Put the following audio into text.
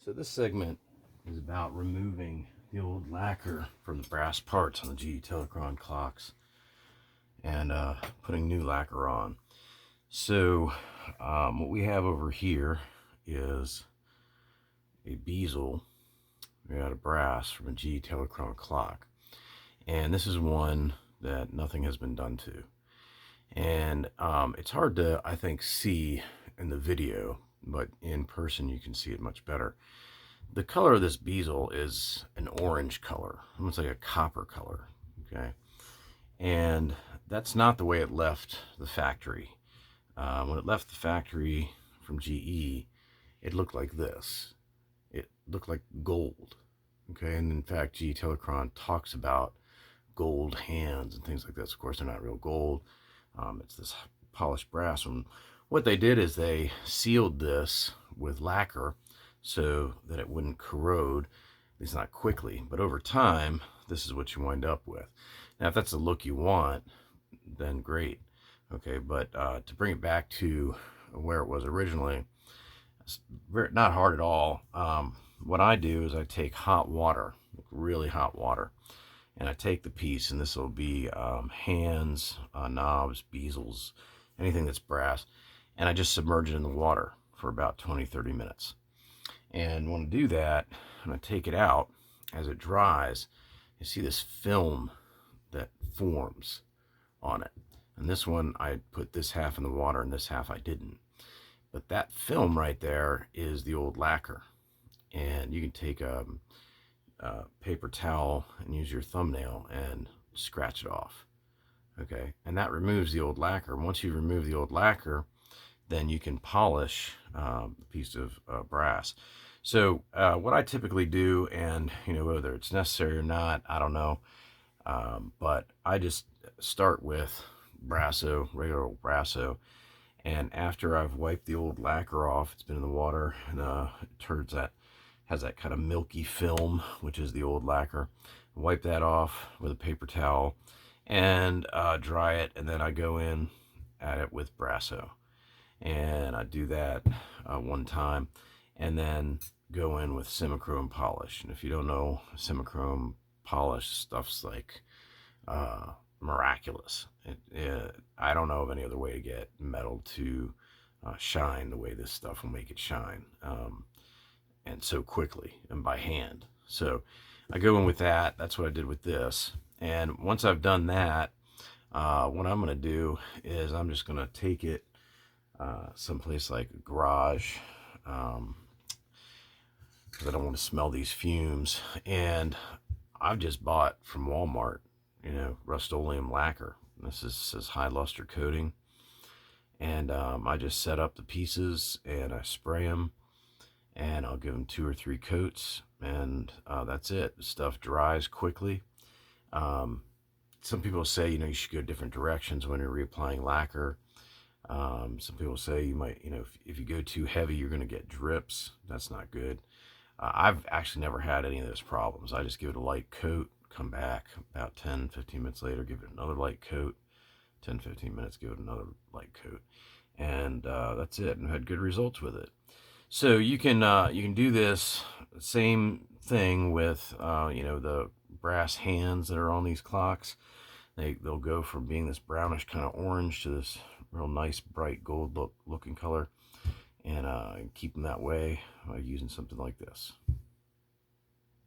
So this segment is about removing the old lacquer from the brass parts on the GE Telechron clocks and putting new lacquer on. So what we have over here is a bezel made out of brass from a GE Telechron clock. And this is one that nothing has been done to. And it's hard to, I think, see in the video, but in person you can see it much better. The color of this bezel is an orange color, almost like a copper color, okay? And that's not the way it left the factory. When it left the factory from GE, it looked like this. It looked like gold, okay? And in fact, GE Telechron talks about gold hands and things like this. Of course, they're not real gold. It's this polished brass. And what they did is they sealed this with lacquer so that it wouldn't corrode, at least not quickly. But over time, this is what you wind up with. Now, if that's the look you want, then great. Okay, but to bring it back to where it was originally, it's not hard at all. What I do is I take hot water, really hot water, and I take the piece, and this will be hands, knobs, bezels, anything that's brass, and I just submerge it in the water for about 20-30 minutes. And when I do that, and I take it out, as it dries, you see this film that forms on it. And this one, I put this half in the water and this half I didn't. But that film right there is the old lacquer. And you can take a paper towel and use your thumbnail and scratch it off. Okay, and that removes the old lacquer. Once you remove the old lacquer, then you can polish a piece of brass. So what I typically do, and whether it's necessary or not, I don't know, but I just start with Brasso, regular old Brasso, and after I've wiped the old lacquer off, it's been in the water, and it has that kind of milky film, which is the old lacquer. Wipe that off with a paper towel and dry it, and then I go in at it with Brasso. And I do that one time, and then go in with Semichrome polish. And if you don't know, Semichrome polish stuff's like miraculous. I don't know of any other way to get metal to shine the way this stuff will make it shine, and so quickly and by hand. So I go in with that. That's what I did with this. And once I've done that, what I'm going to do is I'm just going to take it someplace like a garage, because I don't want to smell these fumes. And I've just bought from Walmart, Rust-Oleum lacquer. This says high luster coating. And I just set up the pieces and I spray them, and I'll give them 2 or 3 coats, and that's it. The stuff dries quickly. Some people say, you should go different directions when you're reapplying lacquer. Some people say you might, if you go too heavy, you're going to get drips. That's not good. I've actually never had any of those problems. I just give it a light coat, come back about 10-15 minutes later, give it another light coat, 10-15 minutes, give it another light coat, and that's it. And I've had good results with it. So you can do this same thing with the brass hands that are on these clocks. They'll go from being this brownish kind of orange to this real nice bright gold looking color, and keep them that way by using something like this.